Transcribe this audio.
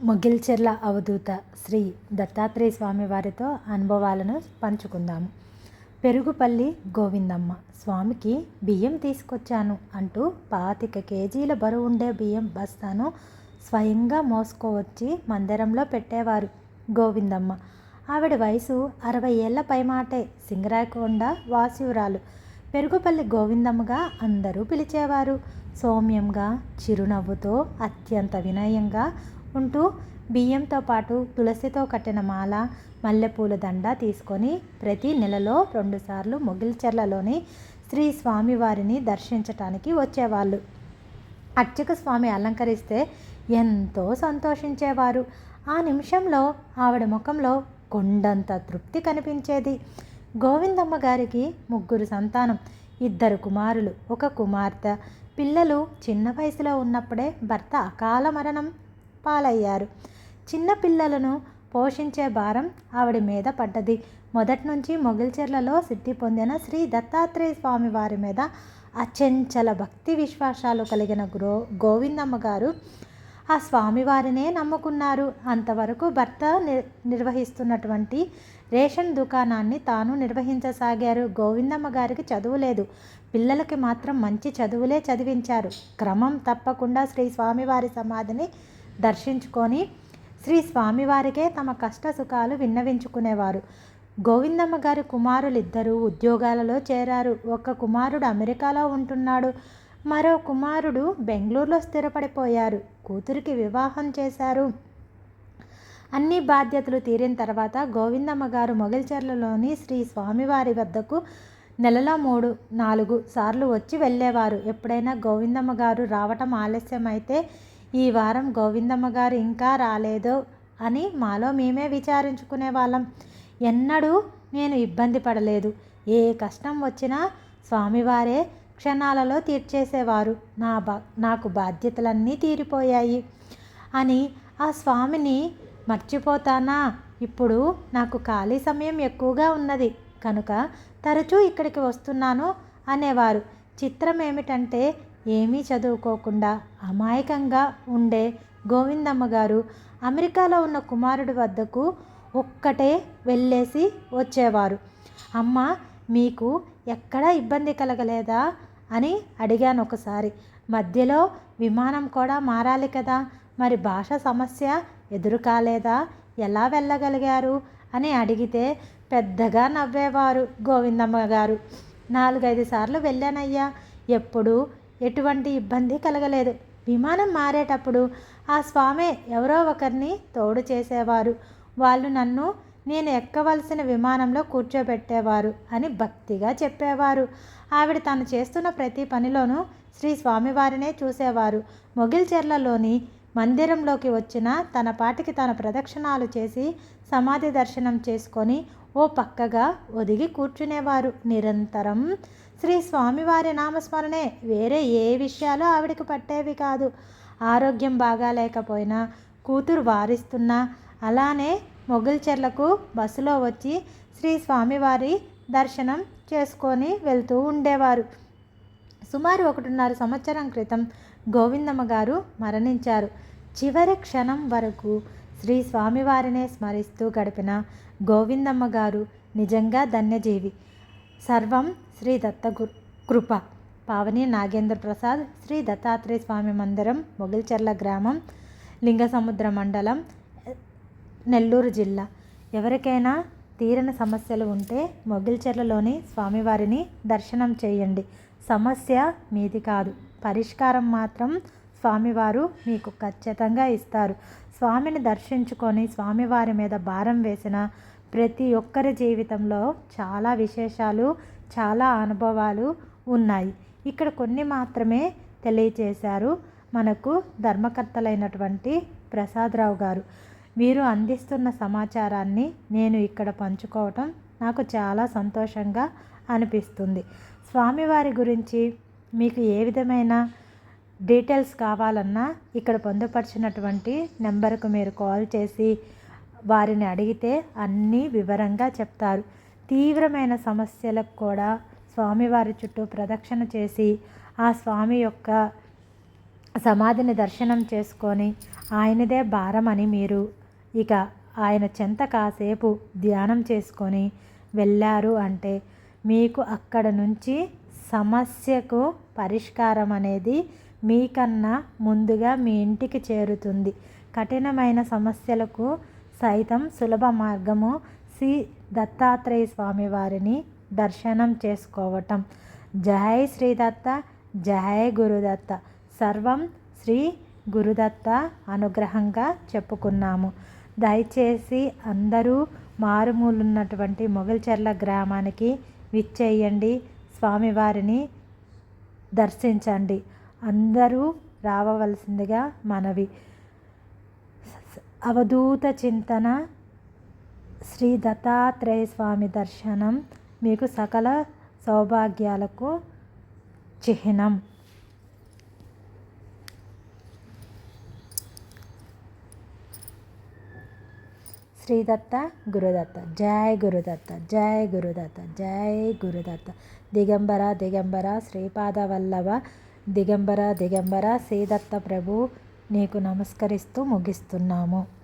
మొగిల్చెర్ల అవధూత శ్రీ దత్తాత్రేయ స్వామి వారితో అనుభవాలను పంచుకుందాము. పెరుగుపల్లి గోవిందమ్మ స్వామికి బియ్యం తీసుకొచ్చాను అంటూ 25 కేజీల బరువుండే బియ్యం బస్తాను స్వయంగా మోసుకువచ్చి మందిరంలో పెట్టేవారు గోవిందమ్మ. ఆవిడ వయసు 60 ఏళ్ల పైమాటే. సింగరాయకొండ వాసియురాలు. పెరుగుపల్లి గోవిందమ్మగా అందరూ పిలిచేవారు. సౌమ్యంగా, చిరునవ్వుతో, అత్యంత వినయంగా ఉంటూ బియ్యంతో పాటు తులసితో కట్టిన మాల, మల్లెపూల దండ తీసుకొని ప్రతి నెలలో 2 సార్లు మొగిల్చెర్లలోని శ్రీ స్వామివారిని దర్శించటానికి వచ్చేవాళ్ళు. అర్చక స్వామి అలంకరిస్తే ఎంతో సంతోషించేవారు. ఆ నిమిషంలో ఆవిడ ముఖంలో కొండంత తృప్తి కనిపించేది. గోవిందమ్మ గారికి 3 సంతానం. 2 కుమారులు, 1 కుమార్తె. పిల్లలు చిన్న వయసులో ఉన్నప్పుడే భర్త అకాల మరణం పాలయ్యారు. చిన్న పిల్లలను పోషించే భారం ఆవిడ మీద పడ్డది. మొదటి నుంచి మొగిల్చెర్లలో సిద్ధి పొందిన శ్రీ దత్తాత్రేయ స్వామి వారి మీద అచంచల భక్తి విశ్వాసాలు కలిగిన గోవిందమ్మ గారు ఆ స్వామివారినే నమ్ముకున్నారు. అంతవరకు భర్త నిర్వహిస్తున్నటువంటి రేషన్ దుకాణాన్ని తాను నిర్వహించసాగారు. గోవిందమ్మ గారికి చదువు లేదు. పిల్లలకి మాత్రం మంచి చదువులే చదివించారు. క్రమం తప్పకుండా శ్రీ స్వామివారి సమాధిని దర్శించుకొని శ్రీ స్వామివారికే తమ కష్ట సుఖాలు విన్నవించుకునేవారు. గోవిందమ్మ గారి కుమారులిద్దరూ ఉద్యోగాలలో చేరారు. 1 కుమారుడు అమెరికాలో ఉంటున్నాడు. మరో కుమారుడు బెంగళూరులో స్థిరపడిపోయారు. కూతురికి వివాహం చేశారు. అన్ని బాధ్యతలు తీరిన తర్వాత గోవిందమ్మ గారు మొగిల్చెర్లలోని శ్రీ స్వామివారి వద్దకు నెలలో 3-4 సార్లు వచ్చి వెళ్ళేవారు. ఎప్పుడైనా గోవిందమ్మ గారు రావటం ఆలస్యమైతే ఈ వారం గోవిందమ్మ గారు ఇంకా రాలేదు అని మాలో మేమే విచారించుకునే వాళ్ళం. ఎన్నడూ నేను ఇబ్బంది పడలేదు. ఏ కష్టం వచ్చినా స్వామివారే క్షణాలలో తీర్చేసేవారు. నాకు బాధ్యతలన్నీ తీరిపోయాయి అని ఆ స్వామిని మర్చిపోతానా? ఇప్పుడు నాకు ఖాళీ సమయం ఎక్కువగా ఉన్నది కనుక తరచూ ఇక్కడికి వస్తున్నాను అనేవారు. చిత్రం ఏమిటంటే ఏమీ చదువుకోకుండా అమాయకంగా ఉండే గోవిందమ్మ గారు అమెరికాలో ఉన్న కుమారుడి వద్దకు ఒక్కటే వెళ్ళేసి వచ్చేవారు. అమ్మ, మీకు ఎక్కడా ఇబ్బంది కలగలేదా అని అడిగాను ఒకసారి. మధ్యలో విమానం కూడా మారాలి కదా, మరి భాష సమస్య ఎదురు కాలేదా? ఎలా వెళ్ళగలిగారు అని అడిగితే పెద్దగా నవ్వేవారు గోవిందమ్మ గారు. 4-5 సార్లు వెళ్ళానయ్యా, ఎప్పుడూ ఎటువంటి ఇబ్బంది కలగలేదు. విమానం మారేటప్పుడు ఆ స్వామి ఎవరో ఒకరిని తోడు చేసేవారు. వాళ్ళు నన్ను నేను ఎక్కవలసిన విమానంలో కూర్చోబెట్టేవారు అని భక్తిగా చెప్పేవారు. ఆవిడ తాను చేస్తున్న ప్రతి పనిలోనూ శ్రీ స్వామివారినే చూసేవారు. మొగిల్చెర్లలోని మందిరంలోకి వచ్చిన తన పాటికి తన ప్రదక్షిణాలు చేసి సమాధి దర్శనం చేసుకొని ఓ పక్కగా ఒదిగి కూర్చునేవారు. నిరంతరం శ్రీ స్వామివారి నామస్మరణే. వేరే ఏ విషయాలు ఆవిడకి పట్టేవి కాదు. ఆరోగ్యం బాగాలేకపోయినా, కూతురు వారిస్తున్నా అలానే మొగిల్చెర్లకు బస్సులో వచ్చి శ్రీ స్వామివారి దర్శనం చేసుకొని వెళ్తూ ఉండేవారు. సుమారు 1.5 సంవత్సరం క్రితం గోవిందమ్మ గారు మరణించారు. చివరి క్షణం వరకు శ్రీ స్వామివారినే స్మరిస్తూ గడిపిన గోవిందమ్మ గారు నిజంగా ధన్యజీవి. సర్వం శ్రీ దత్త కృప. పావని నాగేంద్ర ప్రసాద్, శ్రీ దత్తాత్రేయ స్వామి మందిరం, మొగిల్చెర్ల గ్రామం, లింగసముద్ర మండలం, నెల్లూరు జిల్లా. ఎవరికైనా తీరని సమస్యలు ఉంటే మొగిల్చెర్లలోని స్వామివారిని దర్శనం చేయండి. సమస్య మీది కాదు, పరిష్కారం మాత్రం స్వామివారు మీకు ఖచ్చితంగా ఇస్తారు. స్వామిని దర్శించుకొని స్వామివారి మీద భారం వేసిన ప్రతి ఒక్కరి జీవితంలో చాలా విశేషాలు, చాలా అనుభవాలు ఉన్నాయి. ఇక్కడ కొన్ని మాత్రమే తెలియచేశారు మనకు ధర్మకర్తలైనటువంటి ప్రసాదరావు గారు. వీరు అందిస్తున్న సమాచారాన్ని నేను ఇక్కడ పంచుకోవటం నాకు చాలా సంతోషంగా అనిపిస్తుంది. స్వామివారి గురించి మీకు ఏ విధమైన డీటెయిల్స్ కావాలన్నా ఇక్కడ పొందుపరిచినటువంటి నెంబర్కు మీరు కాల్ చేసి వారిని అడిగితే అన్నీ వివరంగా చెప్తారు. తీవ్రమైన సమస్యలకు కూడా స్వామివారి చుట్టూ ప్రదక్షిణ చేసి ఆ స్వామి యొక్క సమాధిని దర్శనం చేసుకొని ఆయనదే భారమని మీరు ఇక ఆయన చెంత కాసేపు ధ్యానం చేసుకొని వెళ్ళారు అంటే మీకు అక్కడ నుంచి సమస్యకు పరిష్కారం అనేది మీకన్నా ముందుగా మీ ఇంటికి చేరుతుంది. కఠినమైన సమస్యలకు సైతం సులభ మార్గము శ్రీ దత్తాత్రేయ స్వామి వారిని దర్శనం చేసుకోవటం. జై శ్రీదత్త, జై గురుదత్త. సర్వం శ్రీ గురుదత్త అనుగ్రహంగా చెప్పుకున్నాము. దయచేసి అందరూ మారుమూలున్నటువంటి మొగల్చెర్ల గ్రామానికి విచ్చేయండి, స్వామివారిని దర్శించండి. అందరూ రావవలసిందిగా మనవి. అవధూత చింతన శ్రీ దత్తాత్రేయ స్వామి దర్శనం మీకు సకల సౌభాగ్యాలకు చిహ్నం. శ్రీదత్త గురుదత్త. జై గురుదత్త, జై గురుదత్త, జై గురుదత్త. దిగంబర దిగంబర శ్రీపాద వల్లభ దిగంబర దిగంబర శ్రీదత్త ప్రభు నీకు నమస్కరిస్తూ ముగిస్తున్నాము.